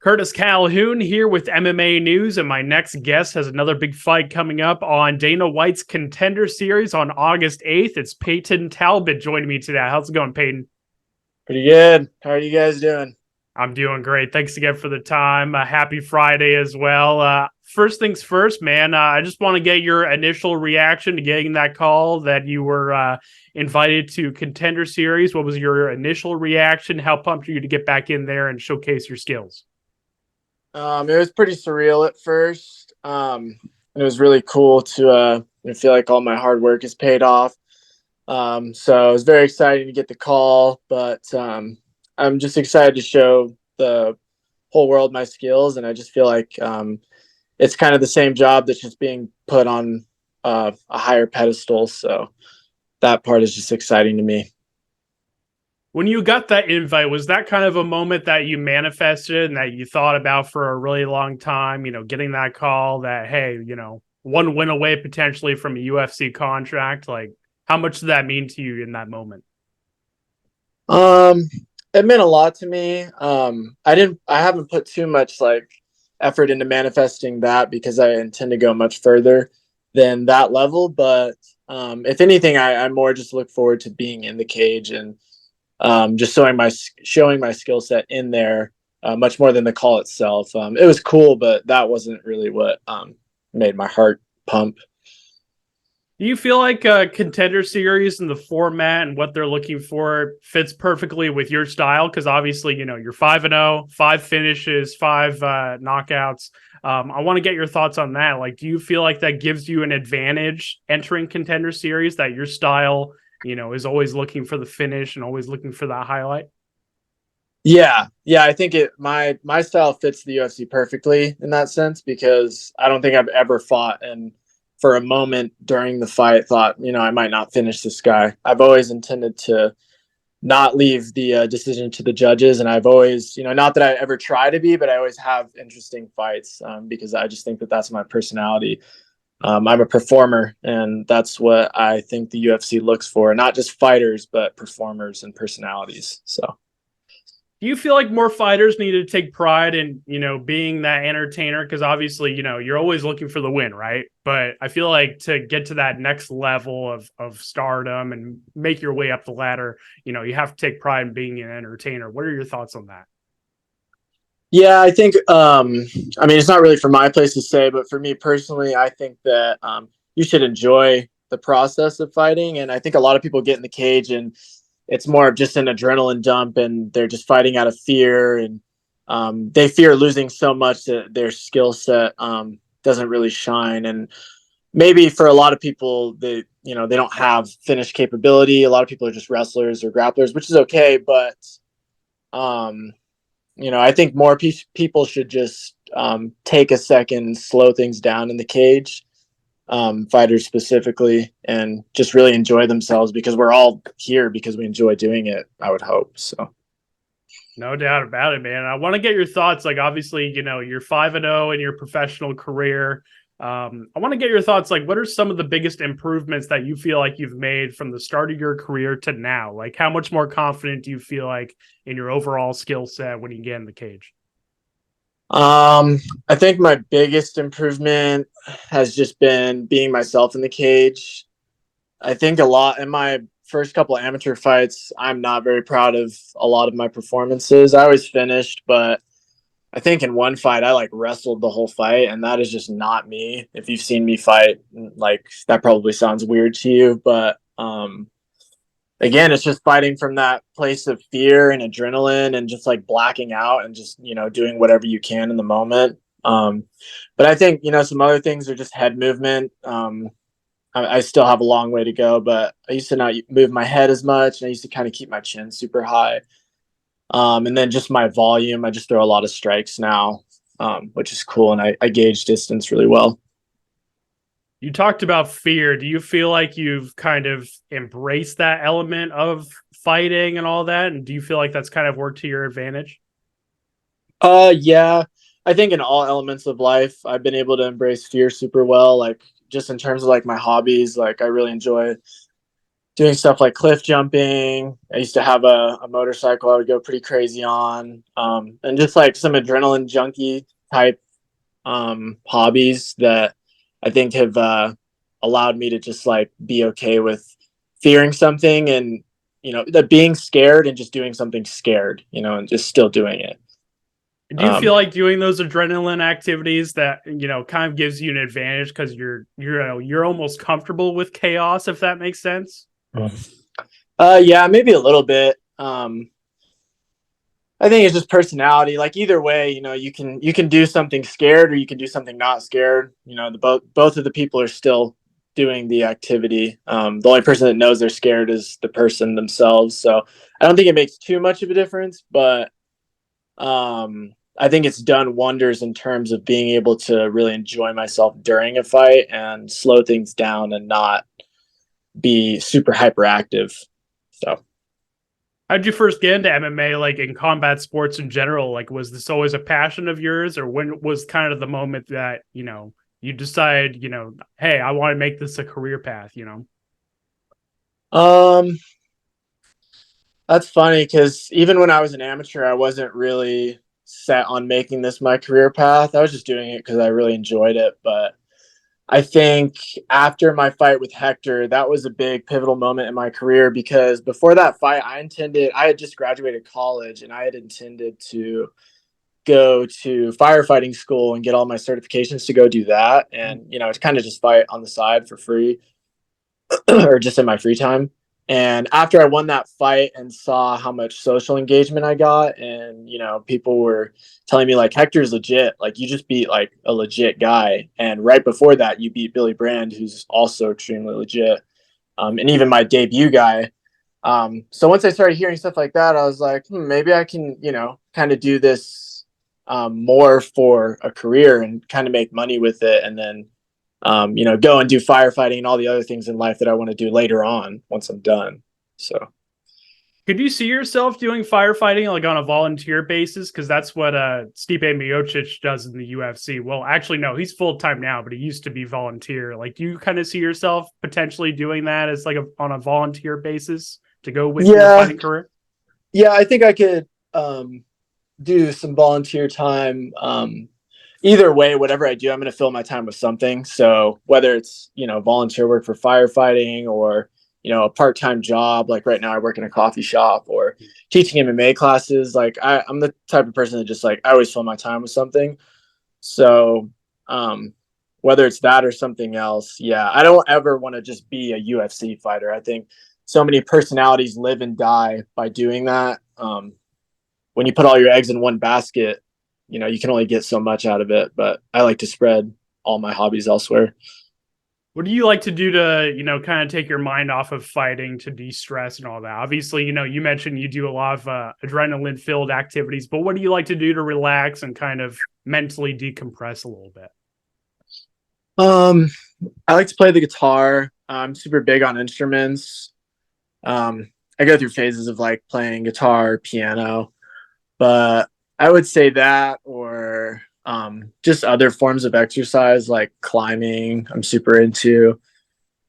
Curtis Calhoun here with MMA News, and my next guest has another big fight coming up on Dana White's Contender series on August 8th. It's Payton Talbott joining me today. How's it going, Payton? Pretty good. How are you guys doing? I'm doing great. Thanks again for the time. Happy Friday as well. First things first, man, I just want to get your initial reaction to getting that call that you were invited to Contender series. What was your initial reaction? How pumped are you to get back in there and showcase your skills? It was pretty surreal at first. It was really cool to feel like all my hard work is paid off. So it was very exciting to get the call, but I'm just excited to show the whole world my skills, and I just feel like it's kind of the same job that's just being put on a higher pedestal. So that part is just exciting to me. When you got that invite, was that kind of a moment that you manifested and that you thought about for a really long time, getting that call that, hey, one win away potentially from a UFC contract? Like, how much did that mean to you in that moment? Um, it meant a lot to me. I haven't put too much effort into manifesting that because I intend to go much further than that level. But if anything, I more just look forward to being in the cage and just showing my skill set in there much more than the call itself. It was cool, but that wasn't really what made my heart pump. Do you feel like a Contender series and the format and what they're looking for fits perfectly with your style? Because obviously, you're 5-0, 5 finishes, 5 knockouts. I want to get your thoughts on that. Like, do you feel like that gives you an advantage entering Contender series, that your style, is always looking for the finish and always looking for that highlight? Yeah, I think my style fits the UFC perfectly in that sense because I don't think I've ever fought and for a moment during the fight thought, I might not finish this guy. I've always intended to not leave the decision to the judges, and I've always, not that I ever try to be, but I always have interesting fights because I just think that that's my personality. I'm a performer, and that's what I think the UFC looks for, not just fighters, but performers and personalities. So. Do you feel like more fighters need to take pride in, being that entertainer? Because obviously, you're always looking for the win, right? But I feel like to get to that next level of stardom and make your way up the ladder, you have to take pride in being an entertainer. What are your thoughts on that? Yeah, I think it's not really for my place to say, but for me personally, I think that you should enjoy the process of fighting. And I think a lot of people get in the cage and it's more of just an adrenaline dump and they're just fighting out of fear, and they fear losing so much that their skill set doesn't really shine. And maybe for a lot of people, they don't have finished capability. A lot of people are just wrestlers or grapplers, which is okay, but um, I think more people should just take a second, slow things down in the cage, fighters specifically, and just really enjoy themselves because we're all here because we enjoy doing it, I would hope. So. No doubt about it, man. I want to get your thoughts. Like, obviously, you're 5-0 in your professional career. I want to get your thoughts. Like, what are some of the biggest improvements that you feel like you've made from the start of your career to now? Like, how much more confident do you feel like in your overall skill set when you get in the cage? I think my biggest improvement has just been being myself in the cage. I think a lot in my first couple of amateur fights, I'm not very proud of a lot of my performances. I always finished, but I think in one fight, I wrestled the whole fight, and that is just not me. If you've seen me fight, that probably sounds weird to you, but again, it's just fighting from that place of fear and adrenaline and just blacking out and just, doing whatever you can in the moment. But I think, some other things are just head movement. I still have a long way to go, but I used to not move my head as much, and I used to kind of keep my chin super high. And then just my volume, I just throw a lot of strikes now, which is cool, and I gauge distance really well. You talked about fear. Do you feel like you've kind of embraced that element of fighting and all that? And do you feel like that's kind of worked to your advantage? Yeah, I think in all elements of life, I've been able to embrace fear super well. Just in terms of my hobbies, I really enjoy doing stuff like cliff jumping. I used to have a motorcycle I would go pretty crazy on, and just like some adrenaline junkie type hobbies that I think have allowed me to just like be okay with fearing something and that being scared and just doing something scared, and just still doing it. Do you feel like doing those adrenaline activities that kind of gives you an advantage because you're almost comfortable with chaos, if that makes sense? Yeah, maybe a little bit. I think it's just personality. Like either way, you can do something scared or you can do something not scared. Both of the people are still doing the activity. The only person that knows they're scared is the person themselves. So I don't think it makes too much of a difference, but I think it's done wonders in terms of being able to really enjoy myself during a fight and slow things down and not be super hyperactive. So How'd you first get into MMA, like in combat sports in general? Like, was this always a passion of yours, or when was kind of the moment that, you decide, hey, I want to make this a career path, um that's funny because even when I was an amateur, I wasn't really set on making this my career path. I was just doing it because I really enjoyed it. But I think after my fight with Hector, that was a big pivotal moment in my career because before that fight, I had just graduated college and I had intended to go to firefighting school and get all my certifications to go do that. And, to kind of just fight on the side for free or just in my free time. And after I won that fight and saw how much social engagement I got, and people were telling me like Hector's legit, like you just beat like a legit guy, and right before that you beat Billy Brand, who's also extremely legit, and even my debut guy. So once I started hearing stuff like that, I was like, maybe I can, kind of do this more for a career and kind of make money with it, and then go and do firefighting and all the other things in life that I want to do later on once I'm done. So, could you see yourself doing firefighting like on a volunteer basis? Because that's what Stipe Miocic does in the UFC. Well, actually, no, he's full time now, but he used to be volunteer. Like, do you kind of see yourself potentially doing that as like on a volunteer basis to go with your fighting career? Yeah, I think I could do some volunteer time. Either way, whatever I do, I'm going to fill my time with something. So whether it's, volunteer work for firefighting or, a part-time job, like right now I work in a coffee shop or teaching MMA classes. Like I'm the type of person that just like, I always fill my time with something. So, whether it's that or something else, yeah, I don't ever want to just be a UFC fighter. I think so many personalities live and die by doing that. When you put all your eggs in one basket, you can only get so much out of it, but I like to spread all my hobbies elsewhere. What do you like to do to, kind of take your mind off of fighting to de-stress and all that? Obviously, you mentioned you do a lot of adrenaline filled activities, but what do you like to do to relax and kind of mentally decompress a little bit? I like to play the guitar. I'm super big on instruments. I go through phases of like playing guitar, piano, but I would say that or just other forms of exercise like climbing. I'm super into.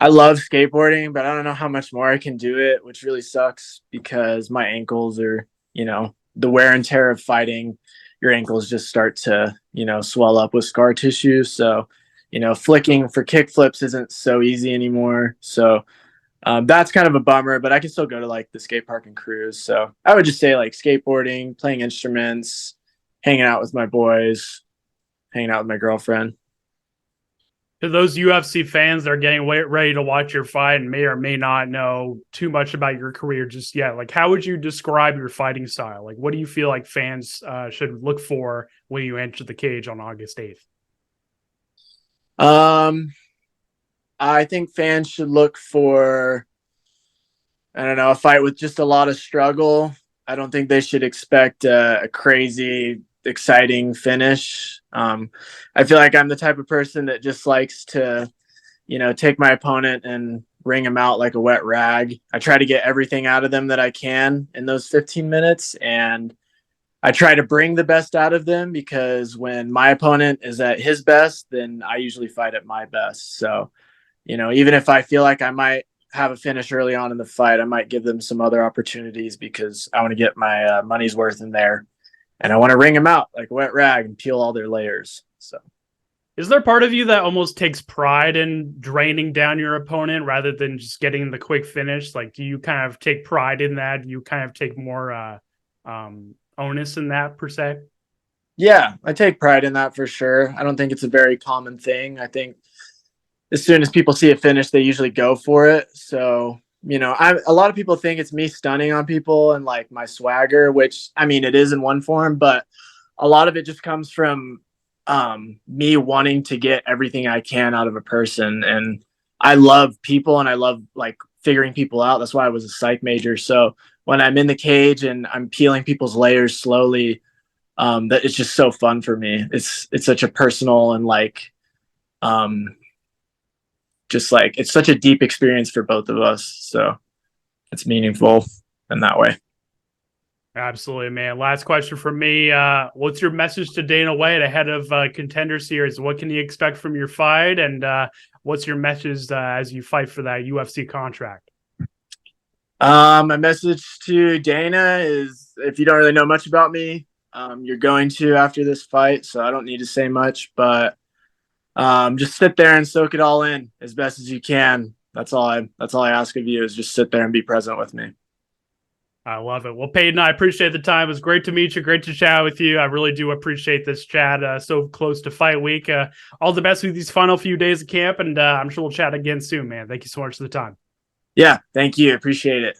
I love skateboarding, but I don't know how much more I can do it, which really sucks because my ankles are, the wear and tear of fighting. Your ankles just start to, swell up with scar tissue. So, flicking for kick flips isn't so easy anymore. So that's kind of a bummer, but I can still go to like the skate park and cruise. So I would just say like skateboarding, playing instruments, hanging out with my boys, hanging out with my girlfriend. To those UFC fans that are getting ready to watch your fight and may or may not know too much about your career just yet, like how would you describe your fighting style? Like what do you feel like fans should look for when you enter the cage on August 8th? I think fans should look for, I don't know, a fight with just a lot of struggle. I don't think they should expect a crazy, exciting finish. I feel like I'm the type of person that just likes to, take my opponent and wring him out like a wet rag. I try to get everything out of them that I can in those 15 minutes. And I try to bring the best out of them because when my opponent is at his best, then I usually fight at my best. So, even if I feel like I might have a finish early on in the fight, I might give them some other opportunities because I want to get my money's worth in there, and I want to wring them out like a wet rag and peel all their layers. So, is there part of you that almost takes pride in draining down your opponent rather than just getting the quick finish? Like, do you kind of take pride in that? Do you kind of take more onus in that per se? yeah, I take pride in that for sure. I don't think it's a very common thing. I think as soon as people see a finish, they usually go for it. So, a lot of people think it's me stunning on people and like my swagger, which I mean, it is in one form, but a lot of it just comes from me wanting to get everything I can out of a person. And I love people and I love like figuring people out. That's why I was a psych major. So when I'm in the cage and I'm peeling people's layers slowly, that it's just so fun for me. It's such a personal and like, just like it's such a deep experience for both of us. So it's meaningful in that way. Absolutely, man. Last question from me. What's your message to Dana White ahead of Contender Series? What can you expect from your fight? And what's your message as you fight for that UFC contract? My message to Dana is if you don't really know much about me, you're going to after this fight. So I don't need to say much, but just sit there and soak it all in as best as you can. That's all I ask of you is just sit there and be present with me. I love it. Well, Payton, I appreciate the time. It was great to meet you. Great to chat with you. I really do appreciate this chat so close to fight week. All the best with these final few days of camp, and I'm sure we'll chat again soon, man. Thank you so much for the time. Yeah, thank you. Appreciate it.